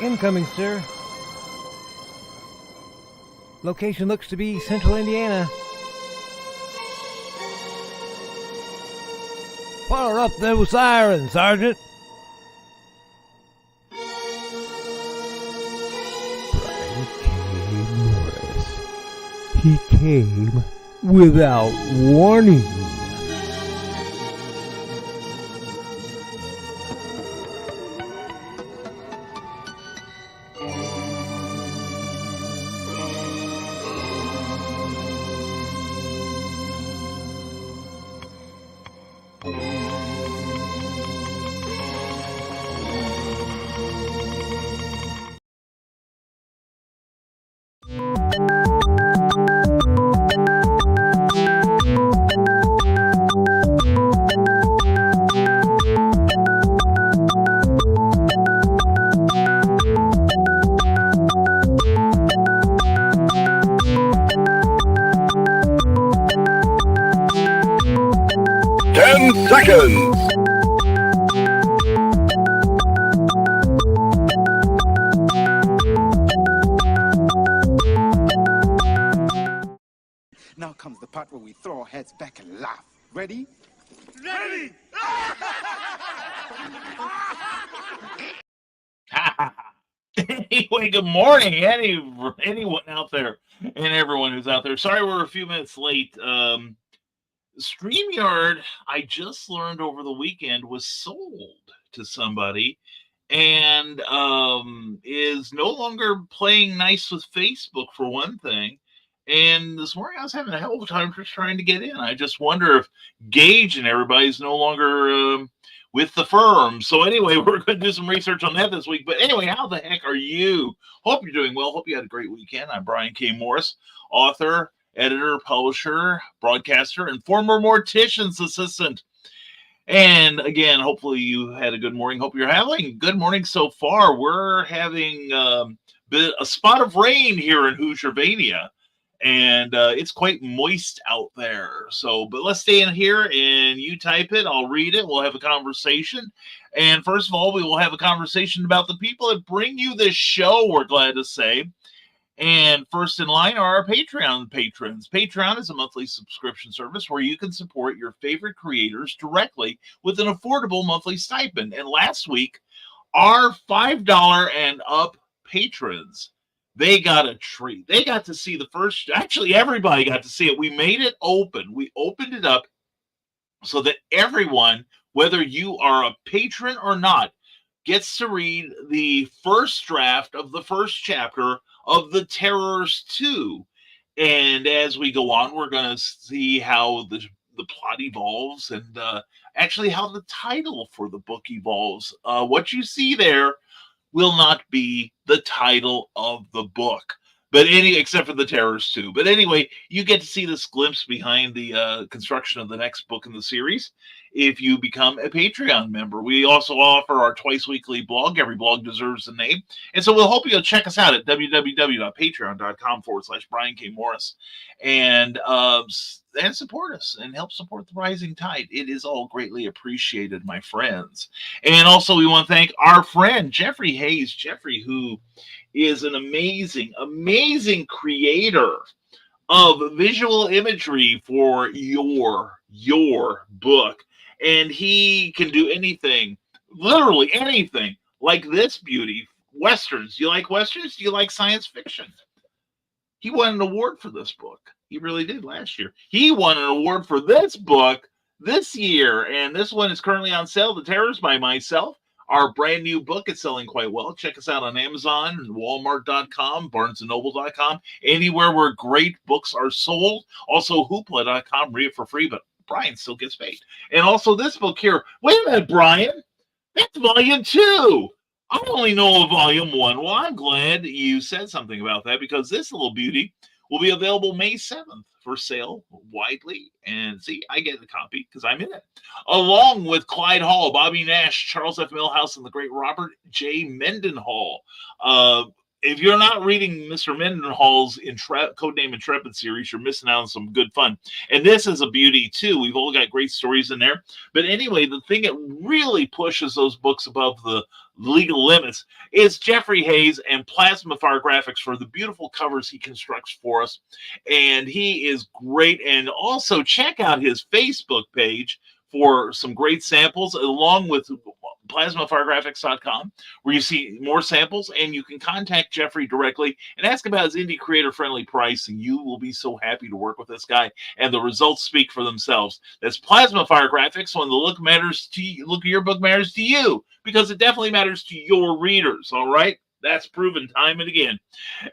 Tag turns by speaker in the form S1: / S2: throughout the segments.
S1: Incoming, sir. Location looks to be central Indiana. Fire up those sirens, Sergeant. Brian K. Morris. He came without warning.
S2: Seconds.
S3: Now comes the part where we throw our heads back and laugh. Ready?
S2: Ready!
S4: Anyway, good morning, anyone out there and everyone who's out there. Sorry we're a few minutes late. StreamYard, I just learned over the weekend, was sold to somebody and is no longer playing nice with Facebook, for one thing. And this morning I was having a hell of a time just trying to get in. I just wonder if Gage and everybody's no longer with the firm. So anyway, we're going to do some research on that this week. But anyway, how the heck are you? Hope you're doing well. Hope you had a great weekend. I'm Brian K. Morris, author, editor, publisher, broadcaster, and former mortician's assistant. And again, hopefully you had a good morning. Hope you're having a good morning so far. We're having a spot of rain here in Hoosiervania, and it's quite moist out there. So, but let's stay in here and you type it. I'll read it. We'll have a conversation. And first of all, we will have a conversation about the people that bring you this show, we're glad to say. And first in line are our Patreon patrons. Patreon is a monthly subscription service where you can support your favorite creators directly with an affordable monthly stipend. And last week, our $5 and up patrons, they got a treat. They got to see the first, actually everybody got to see it. We made it open. We opened it up so that everyone, whether you are a patron or not, gets to read the first draft of the first chapter of The Terrors 2. And as we go on, we're going to see how the plot evolves and actually how the title for the book evolves. What you see there will not be the title of the book, but except for The Terrors 2. But anyway, you get to see this glimpse behind the construction of the next book in the series if you become a Patreon member. We also offer our twice weekly blog. Every blog deserves a name. And so we'll hope you'll check us out at www.patreon.com/Brian K. Morris and support us and help support the rising tide. It is all greatly appreciated, my friends. And also we want to thank our friend, Jeffrey Hayes. Jeffrey, who is an amazing creator of visual imagery for your book. And he can do anything, literally anything, like this beauty. Westerns. Do you like Westerns? Do you like science fiction? He won an award for this book. He really did last year. He won an award for this book this year. And this one is currently on sale. The Terrors by myself. Our brand new book is selling quite well. Check us out on Amazon, Walmart.com, BarnesandNoble.com, anywhere where great books are sold. Also, Hoopla.com, read it for free, but Brian still gets paid. And also this book here. Wait a minute, Brian. That's volume 2. I only know of volume 1. Well, I'm glad you said something about that because this little beauty will be available May 7th for sale widely. And see, I get a copy because I'm in it. Along with Clyde Hall, Bobby Nash, Charles F. Milhouse, and the great Robert J. Mendenhall. if you're not reading Mr. Mendenhall's Codename Intrepid series, you're missing out on some good fun. And this is a beauty, too. We've all got great stories in there. But anyway, the thing that really pushes those books above the legal limits is Jeffrey Hayes and Plasma Fire Graphics for the beautiful covers he constructs for us. And he is great. And also check out his Facebook page for some great samples, along with plasmafiregraphics.com, where you see more samples, and you can contact Jeffrey directly and ask about his indie creator-friendly price, and you will be so happy to work with this guy, and the results speak for themselves. That's Plasma Fire Graphics, when the look of your book matters to you, because it definitely matters to your readers, all right? That's proven time and again.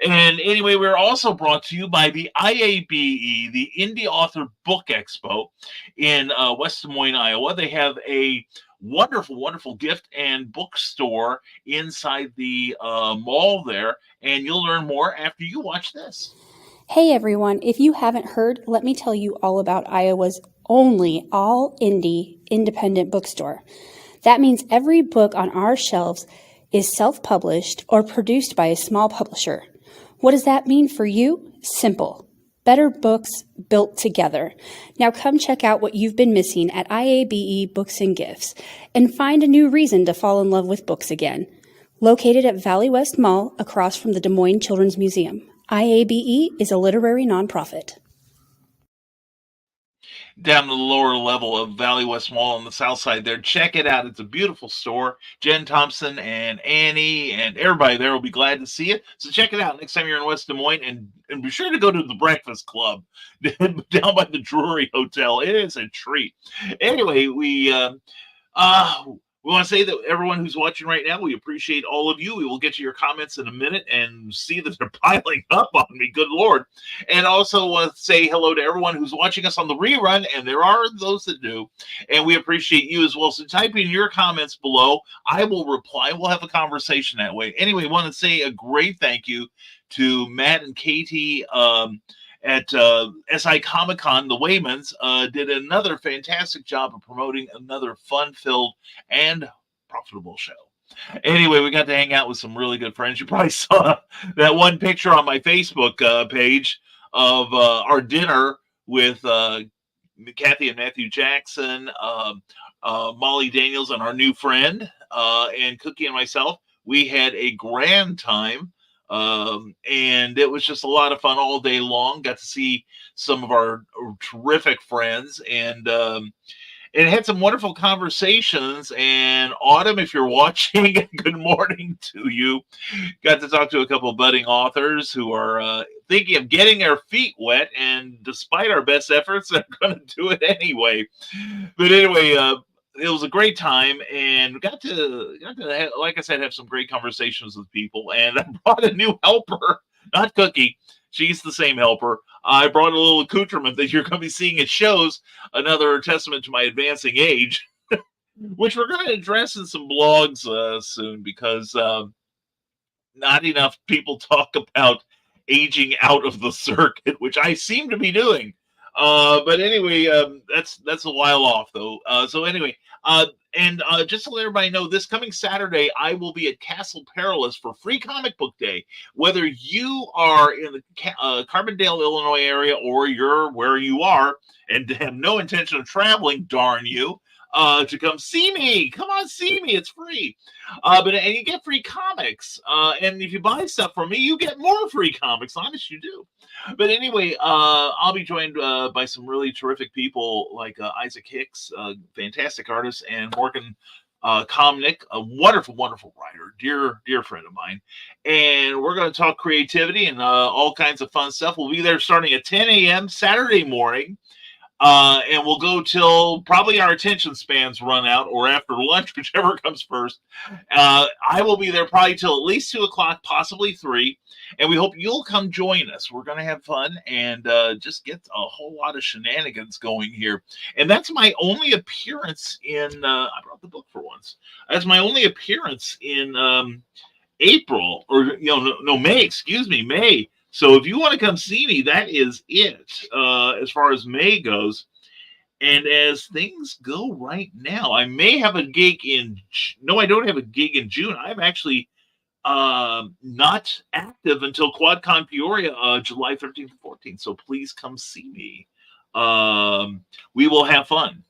S4: And anyway, we're also brought to you by the IABE, the Indie Author Book Expo in West Des Moines, Iowa. They have a wonderful, wonderful gift and bookstore inside the mall there. And you'll learn more after you watch this.
S5: Hey everyone, if you haven't heard, let me tell you all about Iowa's only all indie independent bookstore. That means every book on our shelves is self-published or produced by a small publisher. What does that mean for you? Simple. Better books built together. Now come check out what you've been missing at IABE Books and Gifts and find a new reason to fall in love with books again. Located at Valley West Mall across from the Des Moines Children's Museum. IABE is a literary nonprofit.
S4: Down to the lower level of Valley West Mall on the south side there. Check it out. It's a beautiful store. Jen Thompson and Annie and everybody there will be glad to see it. So check it out next time you're in West Des Moines, and be sure to go to the Breakfast Club down by the Drury Hotel. It is a treat. Anyway, we want to say that everyone who's watching right now, we appreciate all of you. We will get to your comments in a minute and see that they're piling up on me. Good Lord. And also want to say hello to everyone who's watching us on the rerun, and there are those that do. And we appreciate you as well. So type in your comments below. I will reply. We'll have a conversation that way. Anyway, want to say a great thank you to Matt and Katie at SI Comic-Con. The Waymans did another fantastic job of promoting another fun-filled and profitable show. Anyway, we got to hang out with some really good friends. You probably saw that one picture on my Facebook page of our dinner with Kathy and Matthew Jackson, Molly Daniels, and our new friend, and Cookie and myself. We had a grand time. And it was just a lot of fun all day long. Got to see some of our terrific friends, and it had some wonderful conversations. And Autumn, if you're watching, good morning to you. Got to talk to a couple of budding authors who are thinking of getting their feet wet, and despite our best efforts, they're going to do it anyway. But anyway, it was a great time, and got to like I said, have some great conversations with people. And I brought a new helper, not Cookie. She's the same helper. I brought a little accoutrement that you're going to be seeing at shows, another testament to my advancing age, which we're going to address in some blogs soon, because not enough people talk about aging out of the circuit, which I seem to be doing. But anyway, that's a while off though. So anyway, and just to let everybody know, this coming Saturday, I will be at Castle Perilous for Free Comic Book Day. Whether you are in the Carbondale, Illinois area, or you're where you are and have no intention of traveling, darn you, to come see me. Come on, see me. It's free. And you get free comics. And if you buy stuff from me, you get more free comics. Honest, you do. But anyway, I'll be joined by some really terrific people like Isaac Hicks, a fantastic artist, and Morgan Komnick, a wonderful, wonderful writer, dear friend of mine. And we're going to talk creativity and all kinds of fun stuff. We'll be there starting at 10 a.m. Saturday morning. And we'll go till probably our attention spans run out, or after lunch, whichever comes first. I will be there probably till at least 2 o'clock, possibly 3. And we hope you'll come join us. We're going to have fun and just get a whole lot of shenanigans going here. And that's my only appearance in, I brought the book for once. That's my only appearance in April, or, May. So if you want to come see me, that is it as far as May goes. And as things go right now, I may have a gig in... No, I don't have a gig in June. I'm actually not active until QuadCon Peoria, July 13th and 14th. So please come see me. We will have fun.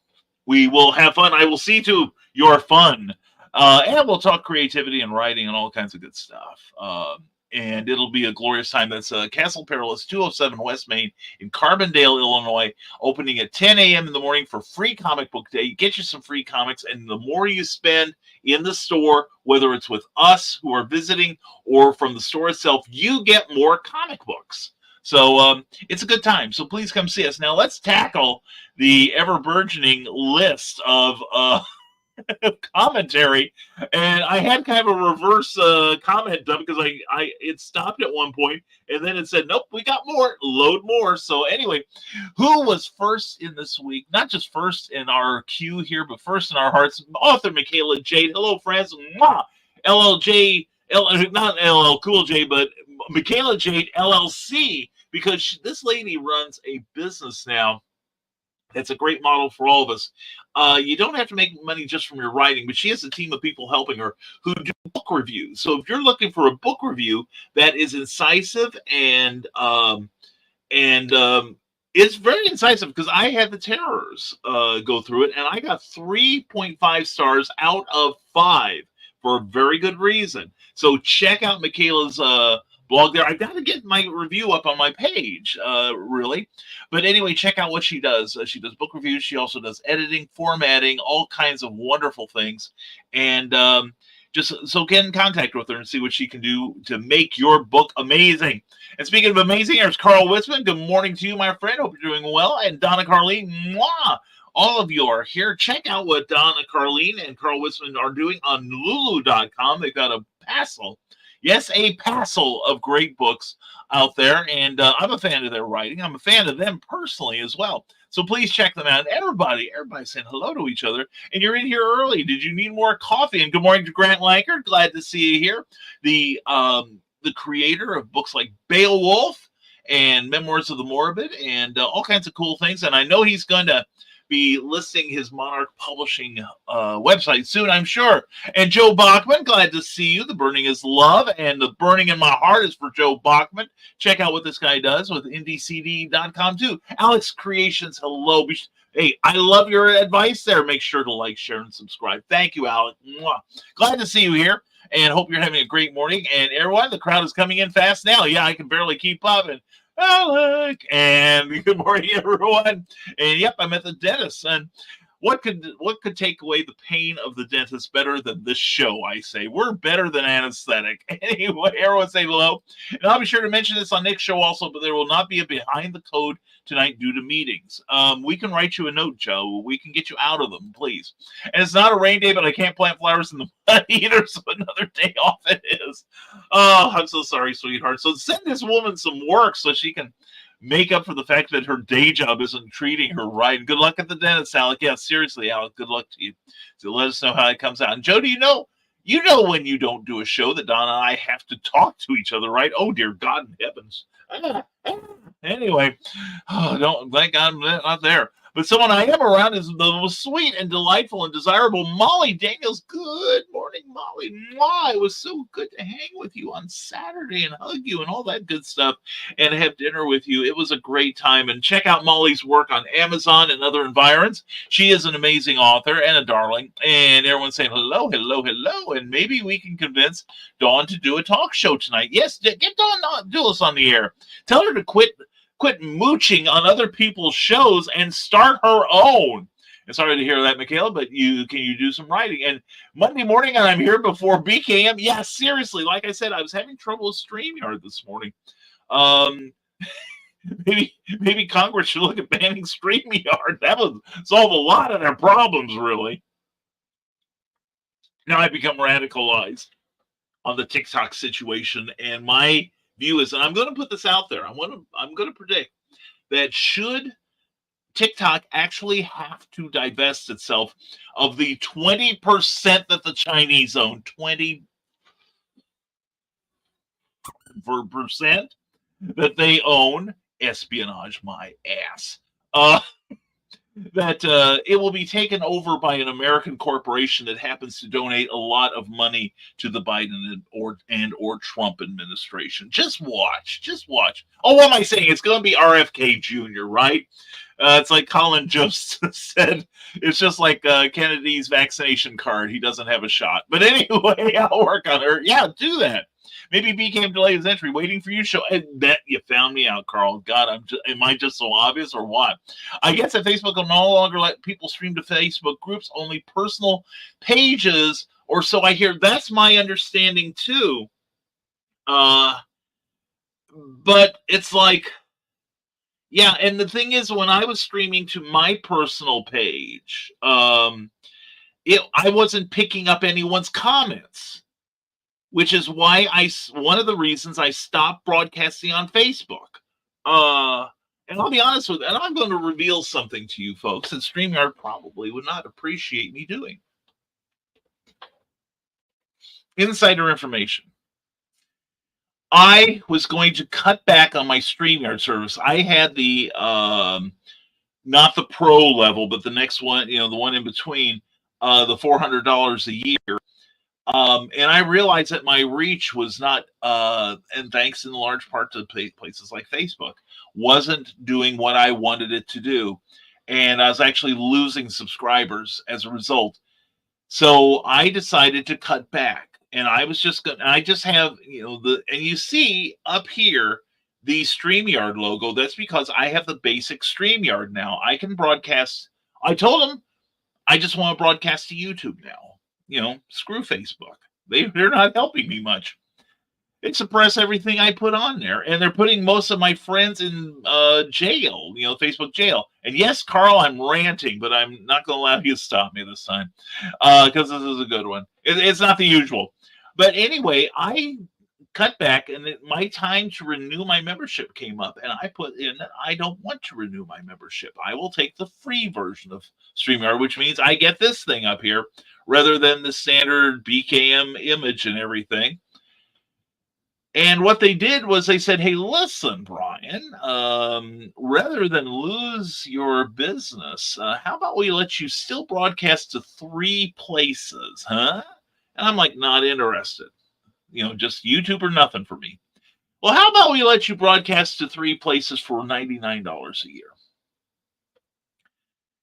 S4: We will have fun. I will see to your fun. And we'll talk creativity and writing and all kinds of good stuff. And it'll be a glorious time. That's Castle Perilous, 207 West Main in Carbondale, Illinois, opening at 10 a.m. in the morning for free comic book day. Get you some free comics, and the more you spend in the store, whether it's with us who are visiting or from the store itself, you get more comic books. So it's a good time. So please come see us. Now let's tackle the ever-burgeoning list of commentary, and I had kind of a reverse comment done because I it stopped at one point and then it said nope, we got more, load more. So anyway, who was first in this week? Not just first in our queue here, but first in our hearts. Author Michaela Jade. Hello, friends. Mwah! LLJ, not LL Cool J, but Michaela Jade LLC, because this lady runs a business now. It's a great model for all of us. You don't have to make money just from your writing, but she has a team of people helping her who do book reviews. So if you're looking for a book review that is incisive and it's very incisive, because I had the Terrors go through it, and I got 3.5 stars out of 5 for a very good reason. So check out Michaela's blog there. I got to get my review up on my page, really. But anyway, check out what she does. She does book reviews. She also does editing, formatting, all kinds of wonderful things. And just so get in contact with her and see what she can do to make your book amazing. And speaking of amazing, there's Carl Witzman. Good morning to you, my friend. Hope you're doing well. And Donna Carlene, mwah! All of you are here. Check out what Donna Carlene and Carl Witzman are doing on Lulu.com. They've got a passel. Yes, a passel of great books out there, and I'm a fan of their writing. I'm a fan of them personally as well. So please check them out. Everybody's saying hello to each other, and you're in here early. Did you need more coffee? And good morning to Grant Lanker. Glad to see you here. The creator of books like Beowulf and Memoirs of the Morbid and all kinds of cool things. And I know he's going to be listing his Monarch Publishing website soon, I'm sure. And Joe Bachman, glad to see you. The Burning is Love, and the Burning in My Heart is for Joe Bachman. Check out what this guy does with IndieCD.com too. Alex Creations, hello. Hey, I love your advice there. Make sure to like, share, and subscribe. Thank you, Alex. Mwah. Glad to see you here, and hope you're having a great morning. And everyone, the crowd is coming in fast now. Yeah, I can barely keep up. And Alec, and good morning, everyone. And yep, I'm at the dentist. And what could take away the pain of the dentist better than this show? I say we're better than anesthetic. Anyway, everyone say hello, and I'll be sure to mention this on next show also. But there will not be a behind the code tonight due to meetings. We can write you a note, Joe. We can get you out of them, please. And it's not a rain day, but I can't plant flowers in the mud either, so another day off it is. Oh, I'm so sorry, sweetheart. So send this woman some work so she can make up for the fact that her day job isn't treating her right. And good luck at the dentist, Alec. Yeah, seriously, Alec, good luck to you. So let us know how it comes out. And Joe, do you know when you don't do a show that Donna and I have to talk to each other, right? Oh, dear God in heavens. Anyway, thank God I'm not there. But someone I am around is the most sweet and delightful and desirable Molly Daniels. Good morning, Molly. Mwah, it was so good to hang with you on Saturday and hug you and all that good stuff and have dinner with you. It was a great time. And check out Molly's work on Amazon and other environs. She is an amazing author and a darling. And everyone's saying hello, hello, hello. And maybe we can convince Dawn to do a talk show tonight. Yes, get Dawn Dulles on the air. Tell her to quit mooching on other people's shows and start her own. And sorry to hear that, Michaela, but can you do some writing? And Monday morning, I'm here before BKM. Yeah, seriously, like I said, I was having trouble with StreamYard this morning. Maybe Congress should look at banning StreamYard. That would solve a lot of their problems, really. Now I've become radicalized on the TikTok situation, and my view is, and I'm going to put this out there, I'm going to predict that should TikTok actually have to divest itself of the 20% that the Chinese own, 20% that they own, espionage my ass. that it will be taken over by an American corporation that happens to donate a lot of money to the Biden or Trump administration. Just watch, just watch. Oh, what am I saying? It's going to be RFK Jr., right? It's like Colin just said. It's just like Kennedy's vaccination card. He doesn't have a shot. But anyway, I'll work on her. Yeah, do that. Maybe became delayed his entry, waiting for you to show. And that you found me out, Carl. God, am I just so obvious or what? I guess that Facebook will no longer let people stream to Facebook groups, only personal pages, or so I hear. That's my understanding too. But it's like, yeah, and the thing is, when I was streaming to my personal page, I wasn't picking up anyone's comments, which is why one of the reasons I stopped broadcasting on Facebook. And I'll be honest with you, and I'm going to reveal something to you folks that StreamYard probably would not appreciate me doing. Insider information. I was going to cut back on my StreamYard service. I had the not the pro level, but the next one, the one in between, the $400 a year. And I realized that my reach was not, and thanks in large part to places like Facebook, wasn't doing what I wanted it to do. And I was actually losing subscribers as a result. So I decided to cut back. And I was just going to, I just have, and you see up here, the StreamYard logo. That's because I have the basic StreamYard now. I can broadcast. I told them I just want to broadcast to YouTube now. Screw Facebook. They're not helping me much. It suppress everything I put on there. And they're putting most of my friends in jail, Facebook jail. And yes, Carl, I'm ranting, but I'm not going to allow you to stop me this time because this is a good one. It's not the usual. But anyway, I cut back, and my time to renew my membership came up, and I put in that I don't want to renew my membership. I will take the free version of StreamYard, which means I get this thing up here rather than the standard BKM image and everything. And what they did was they said, hey, listen, Brian, rather than lose your business, how about we let you still broadcast to 3 places, huh? And I'm like, not interested. Just YouTube or nothing for me. Well, how about we let you broadcast to 3 places for $99 a year?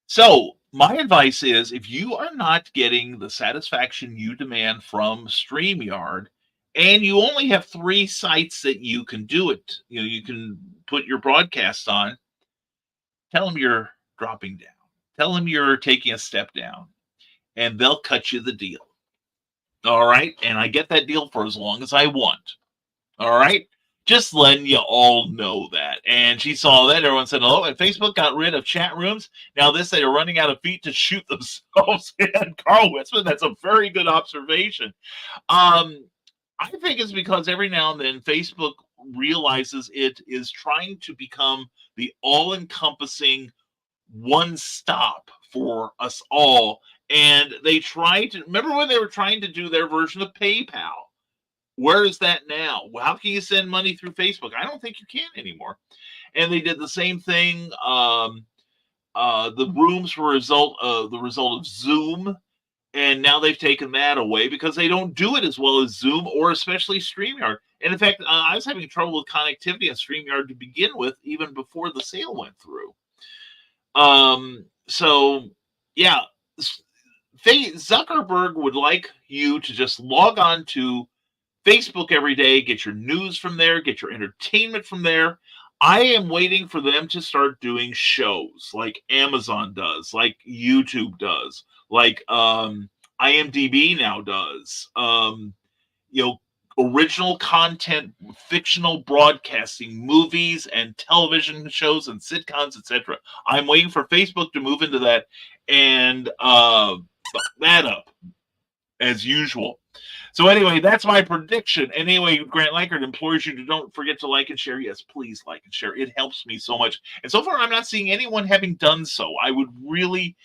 S4: So my advice is, if you are not getting the satisfaction you demand from StreamYard, and you only have 3 sites that you can do it, you can put your broadcast on, tell them you're dropping down. Tell them you're taking a step down, and they'll cut you the deal. All right? And I get that deal for as long as I want. All right? Just letting you all know that. And she saw that. Everyone said, oh, and Facebook got rid of chat rooms. Now they're running out of feet to shoot themselves. And Carl Witzman, that's a very good observation. I think it's because every now and then Facebook realizes it is trying to become the all-encompassing one stop for us all. And they remember when they were trying to do their version of PayPal? Where is that now? How can you send money through Facebook? I don't think you can anymore. And they did the same thing. The rooms were the result of Zoom. And now they've taken that away because they don't do it as well as Zoom or especially StreamYard. And in fact, I was having trouble with connectivity on StreamYard to begin with, even before the sale went through. So, yeah, Zuckerberg would like you to just log on to Facebook every day, get your news from there, get your entertainment from there. I am waiting for them to start doing shows like Amazon does, like YouTube does, like IMDb now does. Original content, fictional broadcasting, movies and television shows and sitcoms, etc. I'm waiting for Facebook to move into that and fuck that up as usual. So anyway, that's my prediction. Anyway, Grant Lankard implores you to don't forget to like and share. Yes, please like and share. It helps me so much. And so far, I'm not seeing anyone having done so. I would really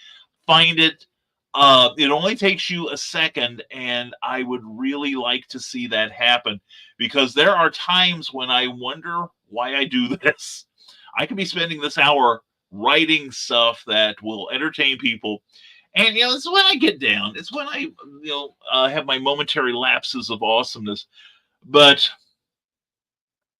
S4: find it. It only takes you a second, and I would really like to see that happen because there are times when I wonder why I do this. I could be spending this hour writing stuff that will entertain people. And, it's when I get down. It's when I, have my momentary lapses of awesomeness. But,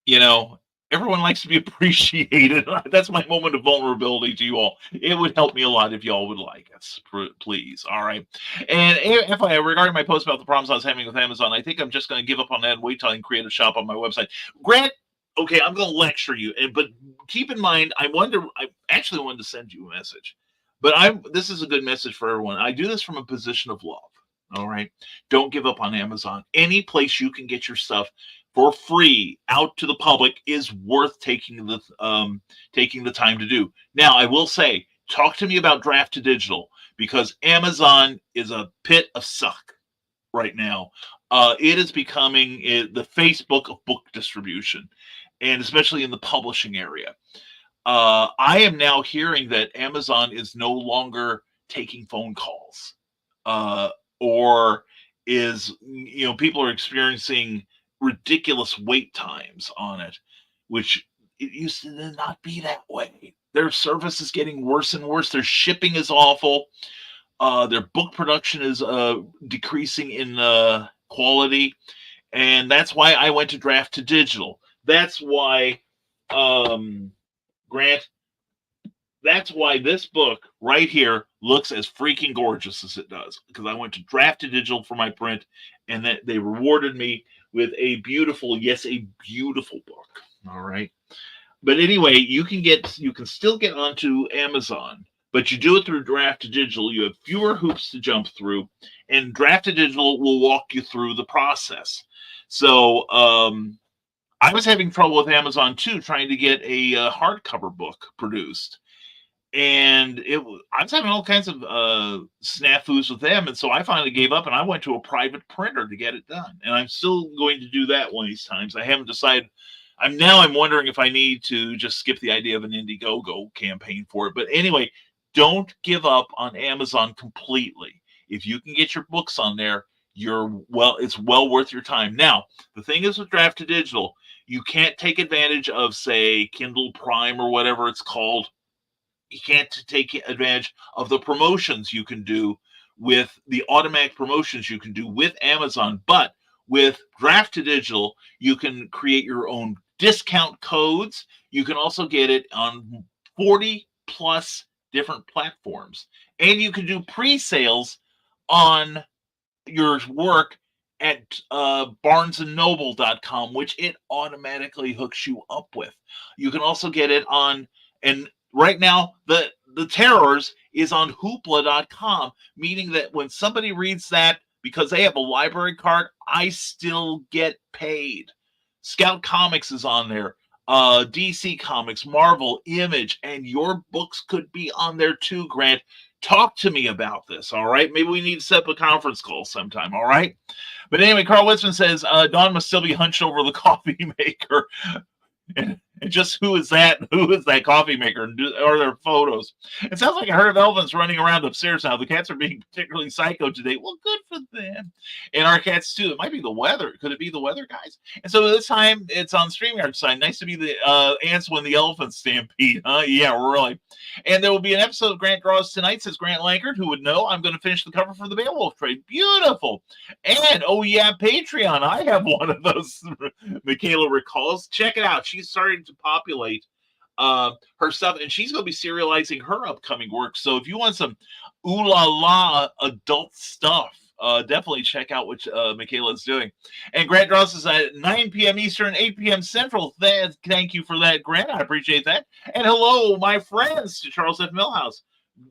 S4: you know, everyone likes to be appreciated. That's my moment of vulnerability to you all. It would help me a lot if y'all would like us, please. All right. And if regarding my post about the problems I was having with Amazon, I think I'm just going to give up on that and wait till I can create a shop on my website. Grant, okay, I'm going to lecture you, but keep in mind, I actually wanted to send you a message, but this is a good message for everyone. I do this from a position of love. All right. Don't give up on Amazon. Any place you can get your stuff for free out to the public is worth taking the time to do. Now, I will say, talk to me about Draft to Digital, because Amazon is a pit of suck right now. It is becoming the Facebook of book distribution, and especially in the publishing area. I am now hearing that Amazon is no longer taking phone calls, or is, people are experiencing ridiculous wait times on it, which it used to not be that way. Their service is getting worse and worse. Their shipping is awful. Their book production is decreasing in quality. And that's why I went to Draft to Digital. That's why, Grant, that's why this book right here looks as freaking gorgeous as it does, because I went to Draft to Digital for my print, and that they rewarded me with a beautiful book. All right. But anyway, you can still get onto Amazon, but you do it through Draft to Digital. You have fewer hoops to jump through, and Draft to Digital will walk you through the process. So, I was having trouble with Amazon too, trying to get a hardcover book produced. And I was having all kinds of snafus with them, and so I finally gave up, and I went to a private printer to get it done. And I'm still going to do that one of these times. I haven't decided. I'm wondering if I need to just skip the idea of an Indiegogo campaign for it. But anyway, don't give up on Amazon completely. If you can get your books on there, it's well worth your time. Now, the thing is with Draft to Digital, you can't take advantage of, say, Kindle Prime or whatever it's called. You can't take advantage of the promotions you can do with the automatic promotions you can do with Amazon. But with Draft to Digital, you can create your own discount codes. You can also get it on 40 plus different platforms. And you can do pre-sales on your work at barnesandnoble.com, which it automatically hooks you up with. You can also get it on, and right now, the Terrors is on hoopla.com, meaning that when somebody reads that, because they have a library card, I still get paid. Scout Comics is on there, DC Comics, Marvel, Image, and your books could be on there too, Grant. Talk to me about this, all right? Maybe we need to set up a conference call sometime, all right? But anyway, Carl Witzman says, Dawn must still be hunched over the coffee maker. And just who is that? Who is that coffee maker? And are there photos? It sounds like a herd of elephants running around upstairs now. The cats are being particularly psycho today. Well, good for them. And our cats too. It might be the weather. Could it be the weather, guys? And so this time it's on StreamYard side. Nice to be the ants when the elephants stampede, huh? Yeah, really. And there will be an episode of Grant Draws tonight, says Grant Lankard. Who would know? I'm going to finish the cover for the Beowulf trade. Beautiful. And oh yeah, Patreon. I have one of those. Michaela recalls. Check it out. She's starting to populate her stuff, and she's going to be serializing her upcoming work. So if you want some ooh la la adult stuff, definitely check out what Michaela is doing. And Grant Dross is at 9 p.m. Eastern, 8 p.m. Central. Thank you for that, Grant. I appreciate that. And hello, my friends, to Charles F. Millhouse,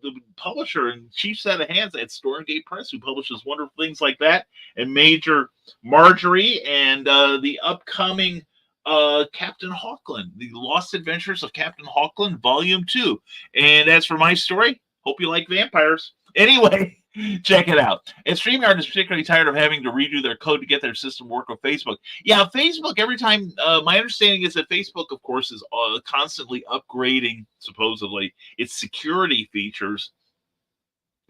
S4: the publisher and chief set of hands at Stormgate Press, who publishes wonderful things like that, and Major Marjorie, and the upcoming Captain Hawkland, The Lost Adventures of Captain Hawkland, Volume 2. And as for my story, hope you like vampires. Anyway, check it out. And StreamYard is particularly tired of having to redo their code to get their system work with Facebook. Yeah, Facebook, every time, my understanding is that Facebook, of course, is constantly upgrading, supposedly, its security features.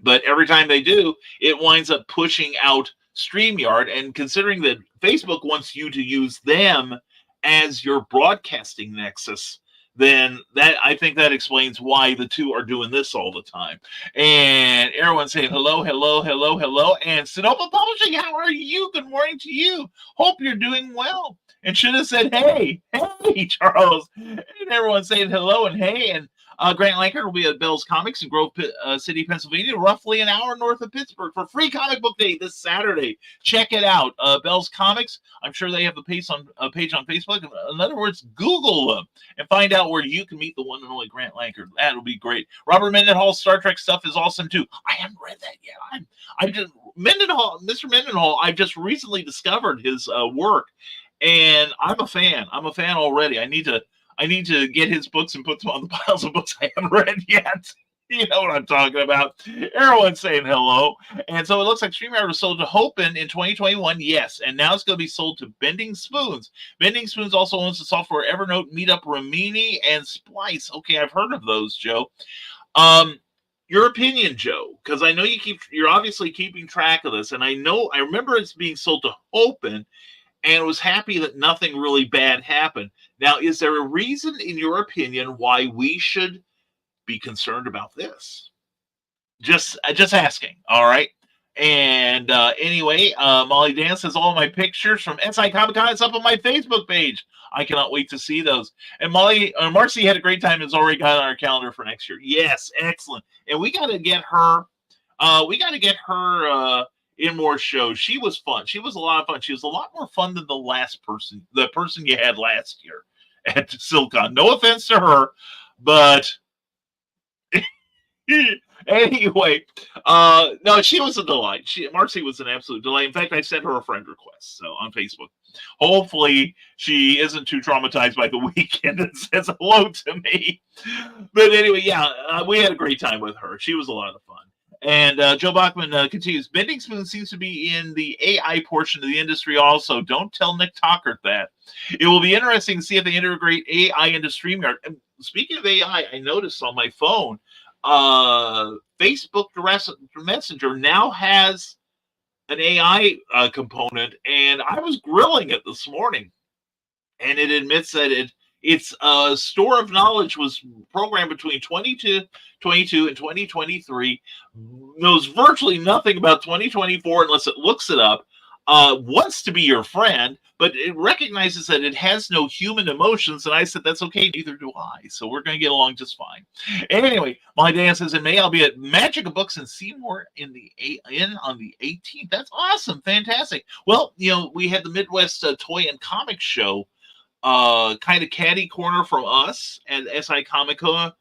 S4: But every time they do, it winds up pushing out StreamYard. And considering that Facebook wants you to use them as your broadcasting nexus, then I think that explains why the two are doing this all the time. And everyone's saying hello, hello, hello, hello. And Sonoma Publishing, how are you? Good morning to you. Hope you're doing well. And should have said, hey, Charles. And everyone's saying hello and hey. And Grant Lankard will be at Bell's Comics in Grove City, Pennsylvania, roughly an hour north of Pittsburgh for Free Comic Book Day this Saturday. Check it out. Bell's Comics. I'm sure they have a page on Facebook. In other words, Google them and find out where you can meet the one and only Grant Lankard. That'll be great. Robert Mendenhall's Star Trek stuff is awesome too. I haven't read that yet. Mr. Mendenhall. I've just recently discovered his work, and I'm a fan. I'm a fan already. I need to get his books and put them on the piles of books I haven't read yet. You know what I'm talking about. Everyone's saying hello. And so it looks like StreamYard was sold to Hopin in 2021. Yes. And now it's going to be sold to Bending Spoons. Bending Spoons also owns the software Evernote, Meetup, Rimini, and Splice. Okay, I've heard of those, Joe. Your opinion, Joe, because I know you're obviously keeping track of this. And I remember it's being sold to Hopin and was happy that nothing really bad happened. Now, is there a reason, in your opinion, why we should be concerned about this? Just asking. All right. And anyway, Molly Dan says all my pictures from SI Comic Con is up on my Facebook page. I cannot wait to see those. And Marcy had a great time. It's already got on our calendar for next year. Yes, excellent. And we got to get her. In more shows. She was fun. She was a lot of fun. She was a lot more fun than the person you had last year at Silicon. No offense to her, but anyway, no, she was a delight. Marcy was an absolute delight. In fact, I sent her a friend request on Facebook. Hopefully, she isn't too traumatized by the weekend and says hello to me. But anyway, yeah, we had a great time with her. She was a lot of fun. And Joe Bachman continues, Bending Spoon seems to be in the AI portion of the industry also. Don't tell Nick Tockert that. It will be interesting to see if they integrate AI into StreamYard. And speaking of AI, I noticed on my phone, Facebook Messenger now has an AI component, and I was grilling it this morning, and it admits that its store of knowledge was programmed between 2022 and 2023, knows virtually nothing about 2024 unless it looks it up, wants to be your friend, but it recognizes that it has no human emotions. And I said, that's okay, neither do I. So we're going to get along just fine. Anyway, my Dan says, in May, I'll be at Magic of Books in Seymour on the 18th. That's awesome. Fantastic. Well, we had the Midwest Toy and Comic Show, kind of catty corner from us at SI Comic-Con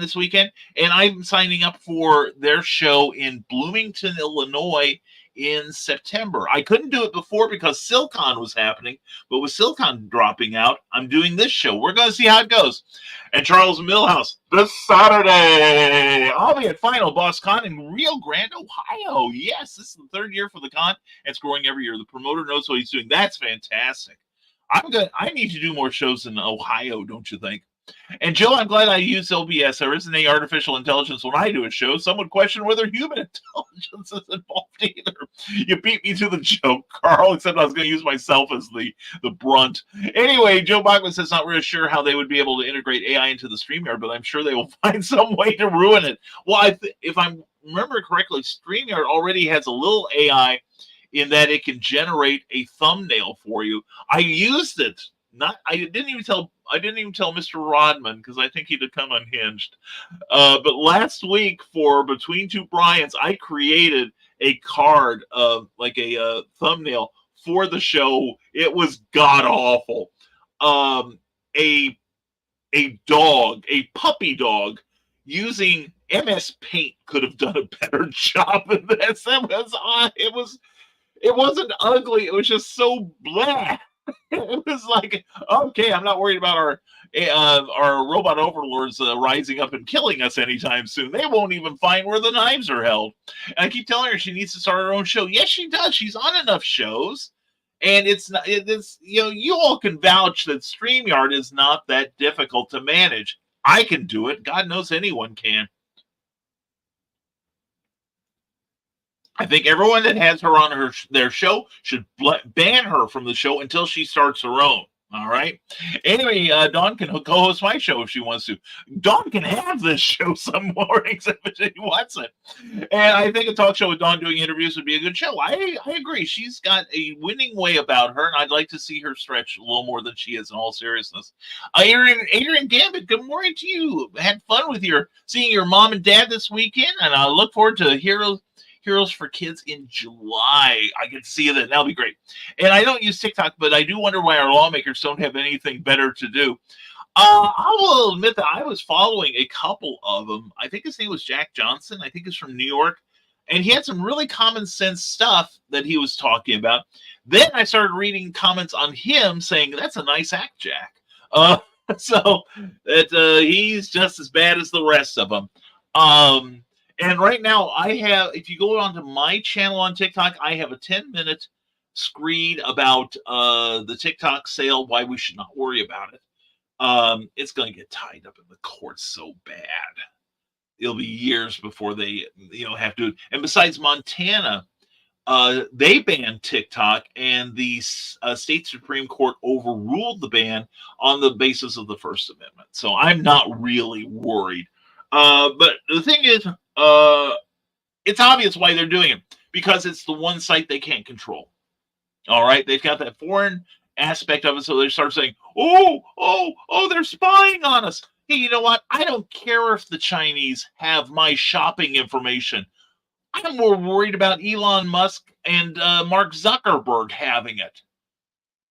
S4: this weekend, and I'm signing up for their show in Bloomington, Illinois in September. I couldn't do it before because SilCon was happening, but with SilCon dropping out, I'm doing this show. We're going to see how it goes. And Charles Millhouse, this Saturday, I'll be at Final Boss Con in Rio Grande, Ohio. Yes, this is the third year for the con. It's growing every year. The promoter knows what he's doing. That's fantastic. I need to do more shows in Ohio, don't you think? And Joe, I'm glad I used OBS. There isn't any artificial intelligence when I do a show. Some would question whether human intelligence is involved either. You beat me to the joke, Carl, except I was going to use myself as the brunt. Anyway, Joe Bachman says not really sure how they would be able to integrate AI into the StreamYard, but I'm sure they will find some way to ruin it. Well, if I remember correctly, StreamYard already has a little AI in that it can generate a thumbnail for you. I used it. I didn't even tell Mr. Rodman because I think he'd have come unhinged. But last week for Between Two Bryans, I created a card of like a thumbnail for the show. It was god awful. A puppy dog using MS Paint could have done a better job than this. It wasn't ugly. It was just so blah. It was like, okay, I'm not worried about our robot overlords rising up and killing us anytime soon. They won't even find where the knives are held. And I keep telling her she needs to start her own show. Yes, she does. She's on enough shows. And it's you all can vouch that StreamYard is not that difficult to manage. I can do it. God knows anyone can. I think everyone that has her on their show should ban her from the show until she starts her own. All right. Anyway, Dawn can co-host my show if she wants to. Dawn can have this show some mornings if she wants it. And I think a talk show with Dawn doing interviews would be a good show. I agree. She's got a winning way about her, and I'd like to see her stretch a little more than she is in all seriousness. Adrian Gambit, good morning to you. Had fun with seeing your mom and dad this weekend, and I look forward to Heroes for Kids in July. I can see that. That'll be great. And I don't use TikTok, but I do wonder why our lawmakers don't have anything better to do. I will admit that I was following a couple of them. I think his name was Jack Johnson. I think he's from New York. And he had some really common sense stuff that he was talking about. Then I started reading comments on him saying, that's a nice act, Jack. So that he's just as bad as the rest of them. And right now, if you go onto my channel on TikTok, I have a 10-minute screed about the TikTok sale, why we should not worry about it. It's going to get tied up in the courts so bad. It'll be years before they, have to. And besides Montana, they banned TikTok, and the state Supreme Court overruled the ban on the basis of the First Amendment. So I'm not really worried. But the thing is, it's obvious why they're doing it, because it's the one site they can't control. All right, they've got that foreign aspect of it, so they start saying, oh, they're spying on us. Hey, you know what? I don't care if the Chinese have my shopping information. I'm more worried about Elon Musk and Mark Zuckerberg having it.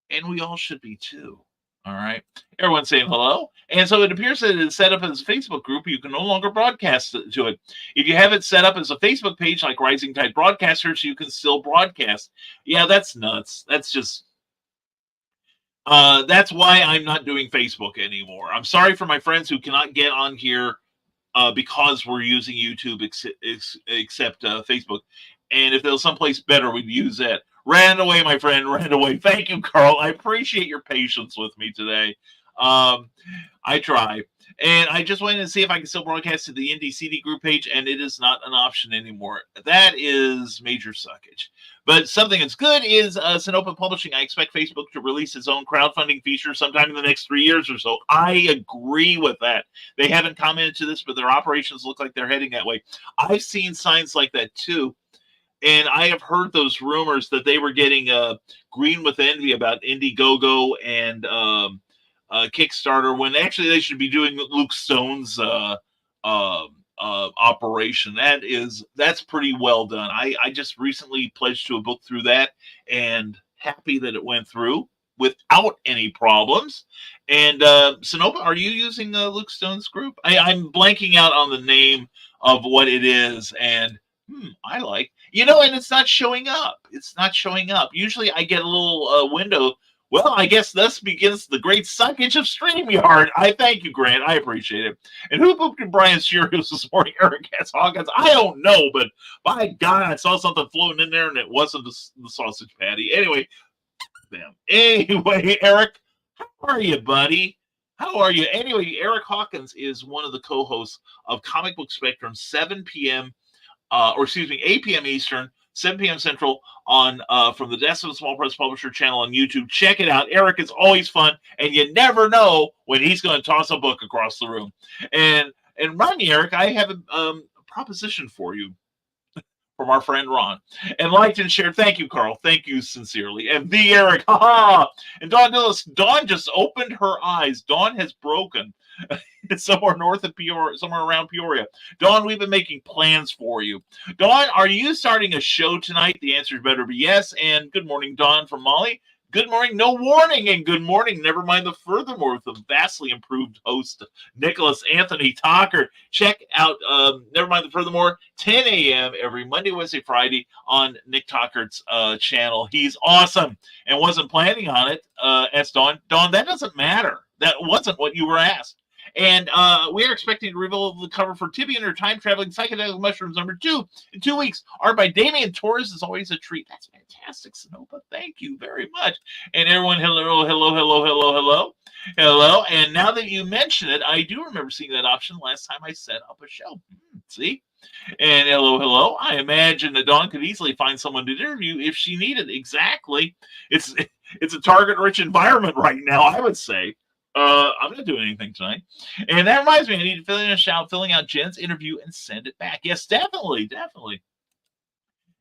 S4: And we all should be too. All right. Everyone's saying hello. And so it appears that it's set up as a Facebook group. You can no longer broadcast to it. If you have it set up as a Facebook page like Rising Tide Broadcasters, you can still broadcast. Yeah, that's nuts. That's just... that's why I'm not doing Facebook anymore. I'm sorry for my friends who cannot get on here because we're using YouTube except Facebook. And if there was someplace better, we'd use that. Ran away, my friend, ran away. Thank you, Carl. I appreciate your patience with me today. I try. And I just went to see if I can still broadcast to the Indie CD group page, and it is not an option anymore. That is major suckage. But something that's good is Sinopa Publishing. I expect Facebook to release its own crowdfunding feature sometime in the next 3 years or so. I agree with that. They haven't commented to this, but their operations look like they're heading that way. I've seen signs like that too. And I have heard those rumors that they were getting green with envy about Indiegogo and Kickstarter, when actually they should be doing Luke Stone's operation. That's pretty well done. I just recently pledged to a book through that, and happy that it went through without any problems. And Sinopa, are you using Luke Stone's group? I'm blanking out on the name of what it is, and I like, and it's not showing up. It's not showing up. Usually I get a little window. Well, I guess thus begins the great suckage of StreamYard. I thank you, Grant. I appreciate it. And who pooped in Brian's Cheerios this morning? Eric has Hawkins. I don't know, but by God, I saw something floating in there, and it wasn't the sausage patty. Anyway, Eric, how are you, buddy? How are you? Anyway, Eric Hawkins is one of the co-hosts of Comic Book Spectrum, 8 p.m. Eastern, 7 p.m. Central on from the Desk of a Small Press Publisher channel on YouTube. Check it out. Eric is always fun, and you never know when he's going to toss a book across the room. And Ron, Eric, I have a proposition for you from our friend Ron. And liked and shared. Thank you, Carl. Thank you sincerely. And the Eric, and Dawn Dillis. Dawn just opened her eyes. Dawn has broken. Somewhere north of Peoria, somewhere around Peoria. Dawn, we've been making plans for you. Dawn, are you starting a show tonight? The answer better be yes. And good morning, Dawn from Molly. Good morning, no warning, and good morning, never mind the furthermore, with the vastly improved host, Nicholas Anthony Talker. Check out Never Mind the Furthermore, 10 a.m. every Monday, Wednesday, Friday on Nick Talker's channel. He's awesome and wasn't planning on it, as Dawn. Dawn, that doesn't matter. That wasn't what you were asked. And we are expecting to reveal the cover for Tibby and her time-traveling psychedelic mushrooms #2 in 2 weeks. Art by Damian Torres is always a treat. That's fantastic, Sinopa. Thank you very much. And everyone, hello. And now that you mention it, I do remember seeing that option last time I set up a show. See? And hello. I imagine that Dawn could easily find someone to interview if she needed. Exactly. it's a target-rich environment right now, I would say. I'm not doing anything tonight. And that reminds me, I need to filling out Jen's interview and send it back. Yes, definitely.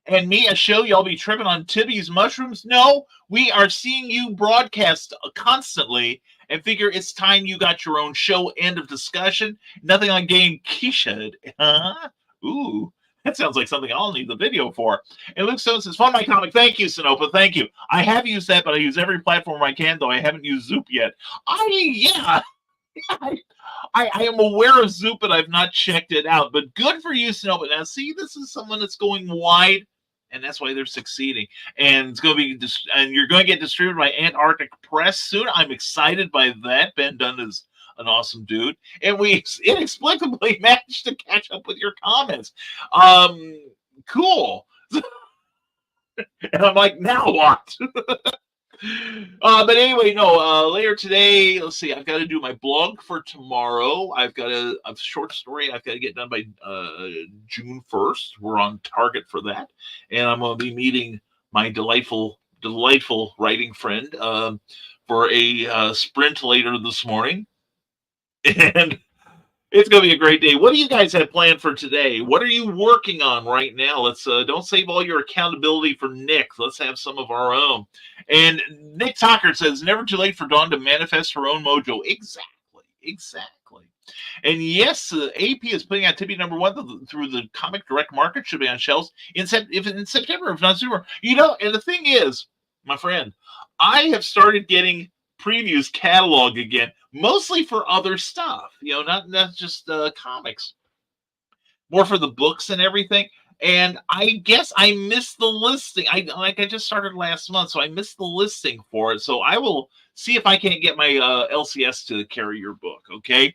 S4: And me, a show y'all be tripping on Tibby's mushrooms? No, we are seeing you broadcast constantly and figure it's time you got your own show. End of discussion. Nothing like getting Keisha. Huh? Ooh, that sounds like something I'll need the video for. And Luke Stone says, "Fun my comic." Thank you, Sinopa. Thank you. I have used that, but I use every platform I can, though I haven't used Zoop yet. I am aware of Zoop, but I've not checked it out. But good for you, Sinopa. Now, see, this is someone that's going wide, and that's why they're succeeding. And it's going to be, and you're going to get distributed by Antarctic Press soon. I'm excited by that. Ben Dunn is an awesome dude, and we inexplicably managed to catch up with your comments. Cool. And I'm like, now what? But anyway, no, later today, let's see, I've got to do my blog for tomorrow. I've got a short story I've got to get done by June 1st. We're on target for that. And I'm going to be meeting my delightful writing friend for a sprint later this morning. And it's going to be a great day. What do you guys have planned for today? What are you working on right now? Let's don't save all your accountability for Nick. Let's have some of our own. And Nick Tucker says, never too late for Dawn to manifest her own mojo. Exactly. And yes, AP is putting out Tibby #1 through the Comic Direct Market. Should be on shelves in September, if not sooner. You know, and the thing is, my friend, I have started getting previews catalog again, mostly for other stuff, you know, not just comics, more for the books and everything. And I guess I missed the listing. I just started last month, so I missed the listing for it. So I will see if I can't get my LCS to carry your book. Okay.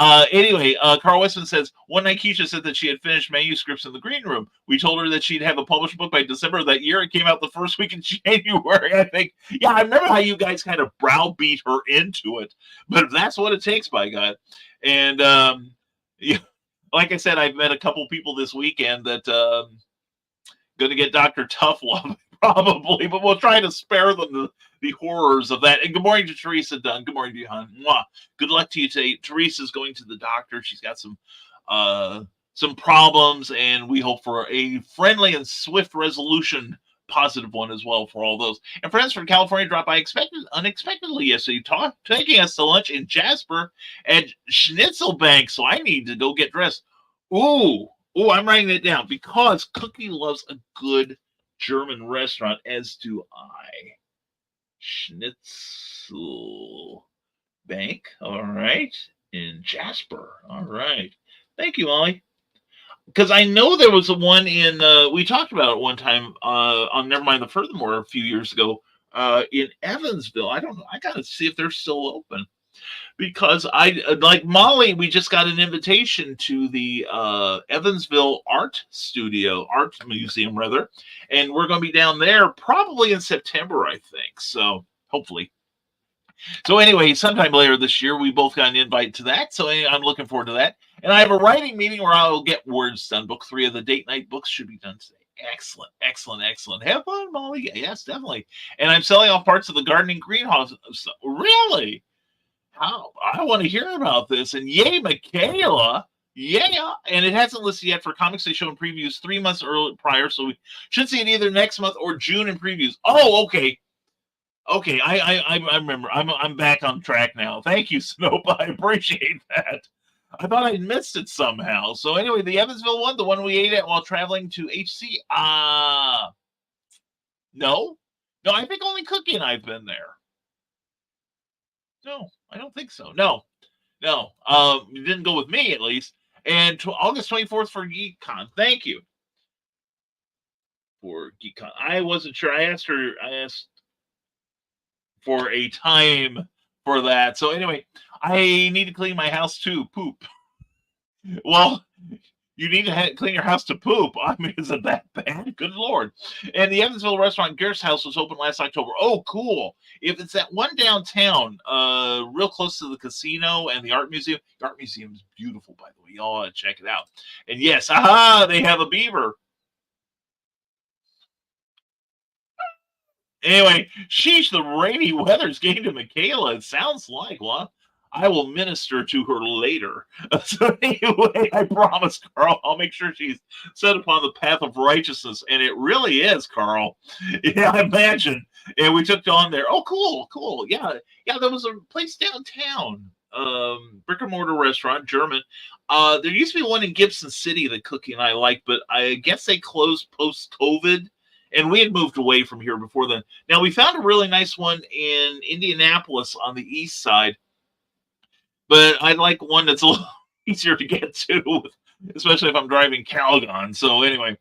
S4: Anyway, Carl Westman says, one night Keisha said that she had finished manuscripts in the green room. We told her that she'd have a published book by December of that year. It came out the first week in January, I think. Yeah, I remember how you guys kind of browbeat her into it, but that's what it takes, by God. And yeah. Like I said, I've met a couple people this weekend that going to get Dr. Tough Love probably, but we'll try to spare them the horrors of that. And good morning to Teresa Dunn. Good morning to you, hon. Mwah. Good luck to you today. Teresa's going to the doctor. She's got some problems, and we hope for a friendly and swift resolution. Positive one as well for all those. And friends from California dropped by unexpectedly yesterday, taking us to lunch in Jasper at Schnitzelbank. So I need to go get dressed. Ooh, I'm writing it down because Cookie loves a good German restaurant, as do I. Schnitzelbank, all right, in Jasper. All right. Thank you, Molly. Because I know there was a one in, we talked about it one time on Nevermind the Furthermore a few years ago in Evansville. I don't know. I got to see if they're still open. Because like Molly, we just got an invitation to the Evansville Art Museum, rather. And we're going to be down there probably in September, I think. So hopefully. So anyway, sometime later this year, we both got an invite to that. So I'm looking forward to that. And I have a writing meeting where I'll get words done. Book 3 of the date night books should be done today. Excellent. Have fun, Molly. Yes, definitely. And I'm selling off parts of the gardening greenhouse. Really? How? I want to hear about this. And yay, Michaela. Yeah. And it hasn't listed yet for comics they show in previews 3 months prior. So we should see it either next month or June in previews. Oh, okay. Okay, I remember. I'm back on track now. Thank you, Snope. I appreciate that. I thought I'd missed it somehow. So anyway, the Evansville one, the one we ate at while traveling to HC. No, I think only Cookie and I've been there. No, I don't think so. No. You didn't go with me at least. And August 24th for GeekCon. Thank you for GeekCon. I wasn't sure. I asked for a time for that. So anyway, I need to clean my house to poop. Well, you need to clean your house to poop. I mean, is it that bad? Good Lord. And the Evansville restaurant Gerst House was open last October. Oh, cool. If it's that one downtown, real close to the casino and the art museum. The art museum is beautiful, by the way. Y'all ought to check it out. And yes, they have a beaver. Anyway, sheesh, the rainy weather's getting to Michaela. It sounds like, well, I will minister to her later. So anyway, I promise, Carl, I'll make sure she's set upon the path of righteousness. And it really is, Carl. Yeah, I imagine. And we took Dawn there. Oh, cool. Yeah, there was a place downtown, brick and mortar restaurant, German. There used to be one in Gibson City that Cookie and I liked, but I guess they closed post-COVID. And we had moved away from here before then. Now, we found a really nice one in Indianapolis on the east side, but I'd like one that's a little easier to get to, especially if I'm driving Calgon. So anyway,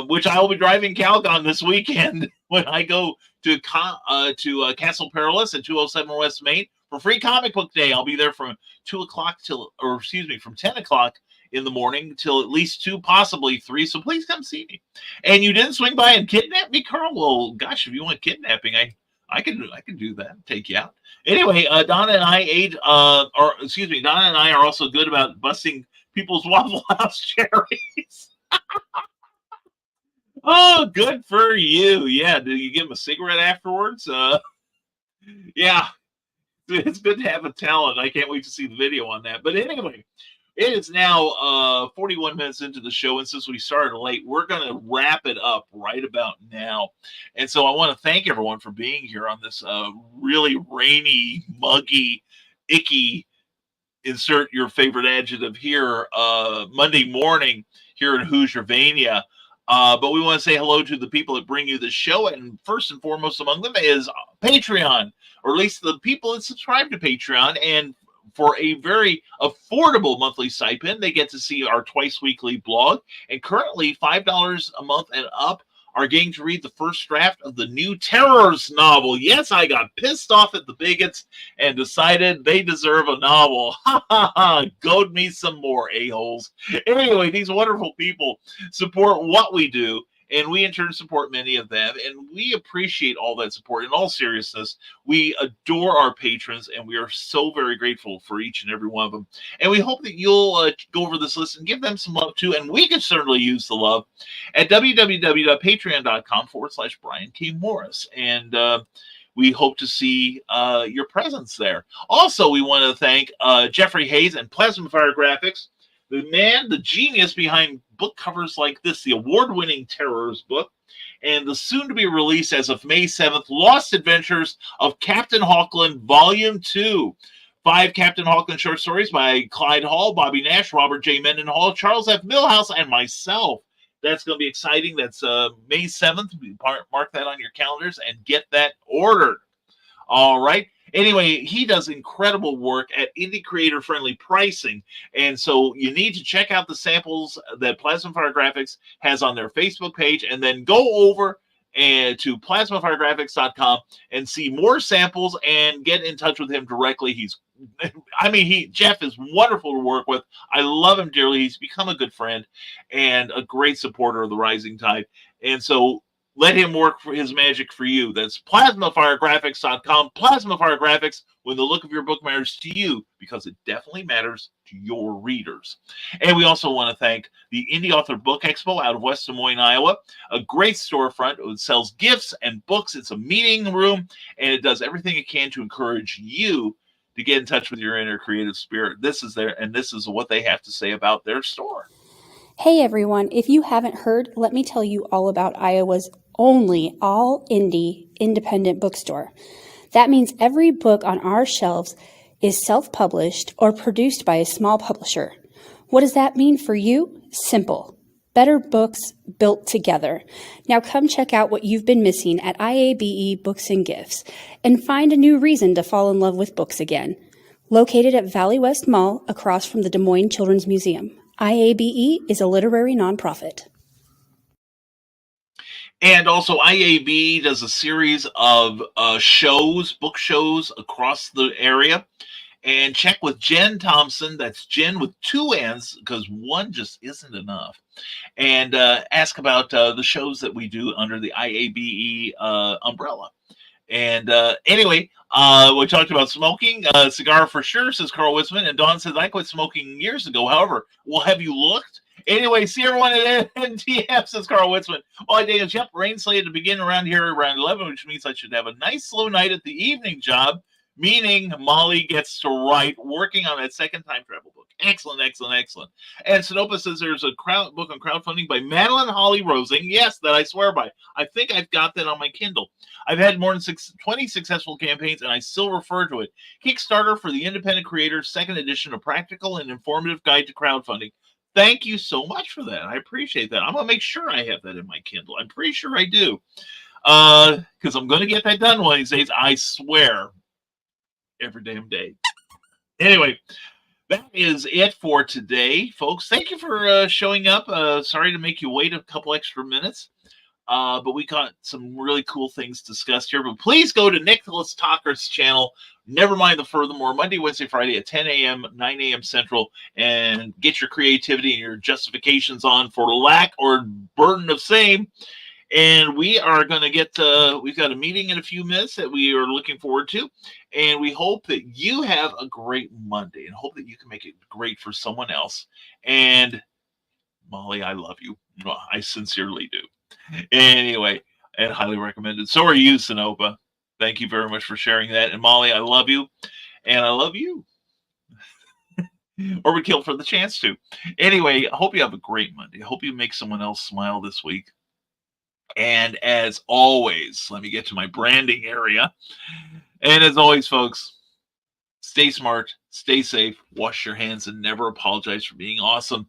S4: which I will be driving Calgon this weekend when I go to Castle Perilous at 207 West Main for Free Comic Book Day. I'll be there from 2 o'clock from 10 o'clock in the morning till at least 2, possibly 3. So please come see me. And you didn't swing by and kidnap me, Carl? Well, gosh, if you want kidnapping, I can do that. Take you out. Anyway, Donna and I are also good about busting people's Waffle House cherries. Oh, good for you. Yeah, do you give them a cigarette afterwards? Yeah, it's good to have a talent. I can't wait to see the video on that. But anyway, it is now 41 minutes into the show, and since we started late, we're going to wrap it up right about now. And so I want to thank everyone for being here on this really rainy, muggy, icky, insert your favorite adjective here, Monday morning here in Hoosiervania. But we want to say hello to the people that bring you the show, and first and foremost among them is Patreon, or at least the people that subscribe to Patreon. And for a very affordable monthly stipend, they get to see our twice weekly blog. And currently, $5 a month and up are getting to read the first draft of the new Terrors novel. Yes, I got pissed off at the bigots and decided they deserve a novel. Ha ha ha, goad me some more, a-holes. Anyway, these wonderful people support what we do, and we in turn support many of them, and we appreciate all that support. In all seriousness, we adore our patrons, and we are so very grateful for each and every one of them. And we hope that you'll go over this list and give them some love too, and we can certainly use the love at www.patreon.com/Brian K. Morris. And we hope to see your presence there. Also, we want to thank Jeffrey Hayes and Plasma Fire Graphics, the man, the genius behind book covers like this, the award-winning Terrors book, and the soon-to-be-released as of May 7th, Lost Adventures of Captain Hawkland, Volume 2. 5 Captain Hawkland short stories by Clyde Hall, Bobby Nash, Robert J. Mendenhall, Charles F. Milhouse, and myself. That's going to be exciting. That's May 7th. Mark that on your calendars and get that ordered. All right. Anyway, he does incredible work at indie creator-friendly pricing, and so you need to check out the samples that Plasma Fire Graphics has on their Facebook page, and then go over to plasmafiregraphics.com and see more samples and get in touch with him directly. Jeff is wonderful to work with. I love him dearly. He's become a good friend and a great supporter of the Rising Tide, and so let him work for his magic for you. That's plasmafiregraphics.com. Plasma Fire Graphics, when the look of your book matters to you, because it definitely matters to your readers. And we also want to thank the Indie Author Book Expo out of West Des Moines, Iowa, a great storefront. It sells gifts and books. It's a meeting room, and it does everything it can to encourage you to get in touch with your inner creative spirit. This is what they have to say about their store.
S5: Hey everyone, if you haven't heard, let me tell you all about Iowa's only all indie independent bookstore. That means every book on our shelves is self-published or produced by a small publisher. What does that mean for you? Simple. Better books built together. Now come check out what you've been missing at IABE Books and Gifts and find a new reason to fall in love with books again. Located at Valley West Mall across from the Des Moines Children's Museum. IABE is a literary nonprofit.
S4: And also, IAB does a series of book shows across the area. And check with Jen Thompson. That's Jen with 2 N's, because one just isn't enough. And ask about the shows that we do under the IABE umbrella. And anyway, we talked about smoking. Cigar for sure, says Carl Witzman. And Dawn says, I quit smoking years ago. However, well, have you looked Anyway, see everyone at NTF, says Carl Witzman. All Daniels, yep, rain slated to begin around here around 11, which means I should have a nice slow night at the evening job, meaning Molly gets to write, working on that second time travel book. Excellent, excellent, excellent. And Sonopa says there's a book on crowdfunding by Madeline Holly Rosing. Yes, that I swear by. I think I've got that on my Kindle. I've had more than 20 successful campaigns, and I still refer to it. Kickstarter for the Independent Creators, second edition, a practical and informative guide to crowdfunding. Thank you so much for that. I appreciate that. I'm going to make sure I have that in my Kindle. I'm pretty sure I do. Because I'm going to get that done one of these days. I swear. Every damn day. Anyway, that is it for today, folks. Thank you for showing up. Sorry to make you wait a couple extra minutes. But we got some really cool things discussed here. But please go to Nicholas Talker's channel. Never mind the furthermore, Monday, Wednesday, Friday at 10 a.m., 9 a.m. Central, and get your creativity and your justifications on for lack or burden of same. And we are going to get, we've got a meeting in a few minutes that we are looking forward to. And we hope that you have a great Monday and hope that you can make it great for someone else. And Molly, I love you. I sincerely do. Anyway, and highly recommended. So are you, Sonopa. Thank you very much for sharing that. And Molly, I love you. And I love you. Or would kill for the chance to. Anyway, I hope you have a great Monday. I hope you make someone else smile this week. And as always, let me get to my branding area. And as always, folks, stay smart, stay safe, wash your hands, and never apologize for being awesome.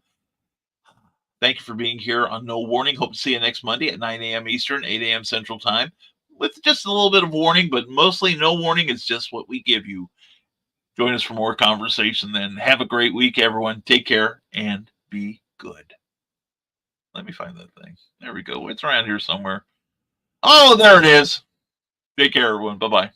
S4: Thank you for being here on No Warning. Hope to see you next Monday at 9 a.m. Eastern, 8 a.m. Central Time, with just a little bit of warning, but mostly no warning is just what we give you. Join us for more conversation then. Have a great week, everyone. Take care and be good. Let me find that thing. There we go. It's around here somewhere. Oh, there it is. Take care, everyone. Bye-bye.